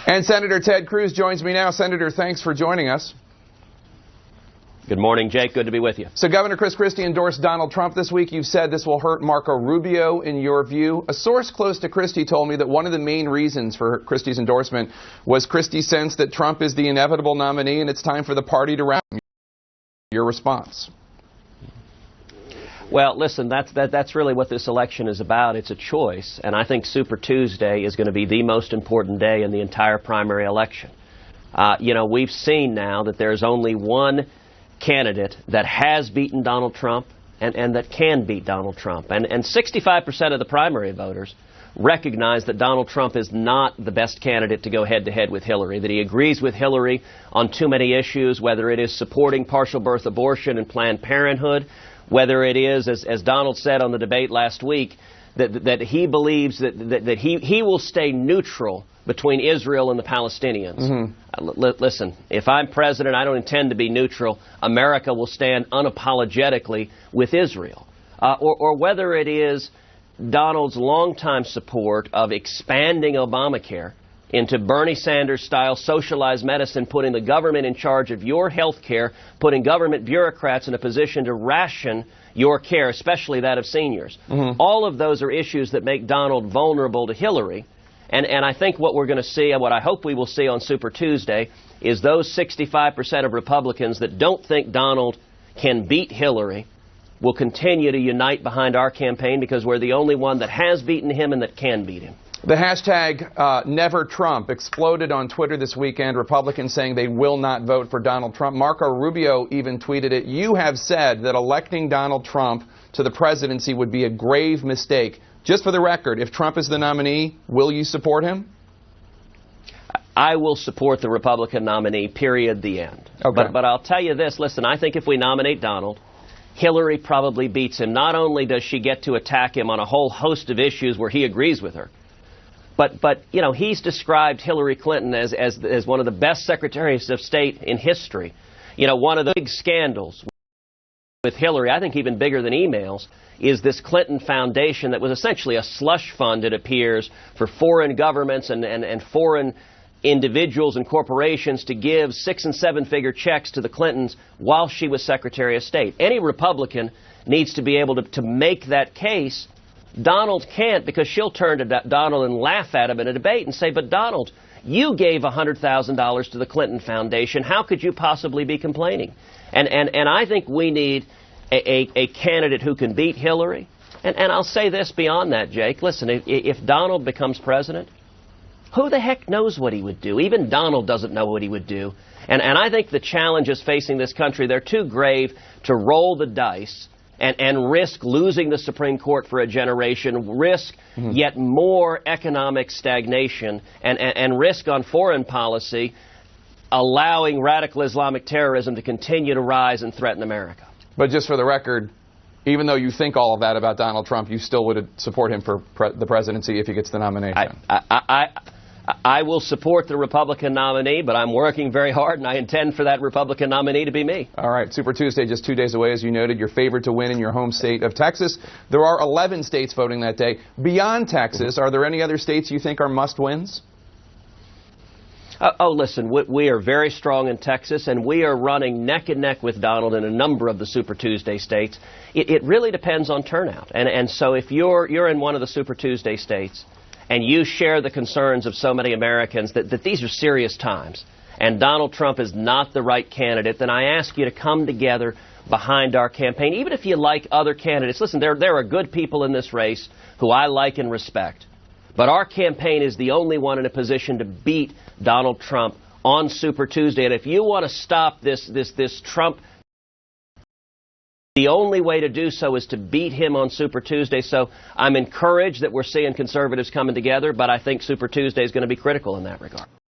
And Senator Ted Cruz joins me now. Senator, thanks for joining us. Good morning, Jake. Good to be with you. So Governor Chris Christie endorsed Donald Trump this week. You've said this will hurt Marco Rubio, in your view. A source close to Christie told me that one of the main reasons for Christie's endorsement was Christie's sense that Trump is the inevitable nominee and it's time for the party to round. Your response? Well, listen, that's really what this election is about. It's a choice, and I think Super Tuesday is going to be the most important day in the entire primary election. We've seen now that there's only one candidate that has beaten Donald Trump and that can beat Donald Trump. And 65% of the primary voters recognize that Donald Trump is not the best candidate to go head-to-head with Hillary, that he agrees with Hillary on too many issues, whether it is supporting partial birth abortion and Planned Parenthood, whether it is, as Donald said on the debate last week, that he believes that he will stay neutral between Israel and the Palestinians. Mm-hmm. Listen, if I'm president, I don't intend to be neutral. America will stand unapologetically with Israel. Or whether it is Donald's longtime support of expanding Obamacare into Bernie Sanders-style socialized medicine, putting the government in charge of your health care, putting government bureaucrats in a position to ration your care, especially that of seniors. Mm-hmm. All of those are issues that make Donald vulnerable to Hillary. And I think what we're going to see, and what I hope we will see on Super Tuesday, is those 65% of Republicans that don't think Donald can beat Hillary will continue to unite behind our campaign because we're the only one that has beaten him and that can beat him. The hashtag #NeverTrump exploded on Twitter this weekend. Republicans saying they will not vote for Donald Trump. Marco Rubio even tweeted it. You have said that electing Donald Trump to the presidency would be a grave mistake. Just for the record, if Trump is the nominee, will you support him? I will support the Republican nominee, period, the end. Okay. But I'll tell you this, listen, I think if we nominate Donald, Hillary probably beats him. Not only does she get to attack him on a whole host of issues where he agrees with her, but he's described Hillary Clinton as one of the best secretaries of state in history. One of the big scandals with Hillary, I think even bigger than emails, is this Clinton Foundation that was essentially a slush fund, it appears, for foreign governments and foreign individuals and corporations to give 6- and 7-figure checks to the Clintons while she was Secretary of State. Any Republican needs to be able to make that case. Donald can't, because she'll turn to Donald and laugh at him in a debate and say, but Donald, you gave $100,000 to the Clinton Foundation. How could you possibly be complaining? And I think we need a candidate who can beat Hillary. And I'll say this beyond that, Jake. Listen, if Donald becomes president, who the heck knows what he would do? Even Donald doesn't know what he would do. And I think the challenges facing this country, they're too grave to roll the dice and risk losing the Supreme Court for a generation, risk yet more economic stagnation, and risk on foreign policy allowing radical Islamic terrorism to continue to rise and threaten America. But just for the record, even though you think all of that about Donald Trump, you still would support him for the presidency if he gets the nomination? I will support the Republican nominee, but I'm working very hard, and I intend for that Republican nominee to be me. All right. Super Tuesday, just 2 days away, as you noted. You're favored to win in your home state of Texas. There are 11 states voting that day. Beyond Texas, are there any other states you think are must-wins? Listen, we are very strong in Texas, and we are running neck and neck with Donald in a number of the Super Tuesday states. It really depends on turnout. And so if you're in one of the Super Tuesday states, and you share the concerns of so many Americans that these are serious times, and Donald Trump is not the right candidate, then I ask you to come together behind our campaign. Even if you like other candidates, listen, there are good people in this race who I like and respect. But our campaign is the only one in a position to beat Donald Trump on Super Tuesday. And if you want to stop this Trump, the only way to do so is to beat him on Super Tuesday. So I'm encouraged that we're seeing conservatives coming together, but I think Super Tuesday is going to be critical in that regard.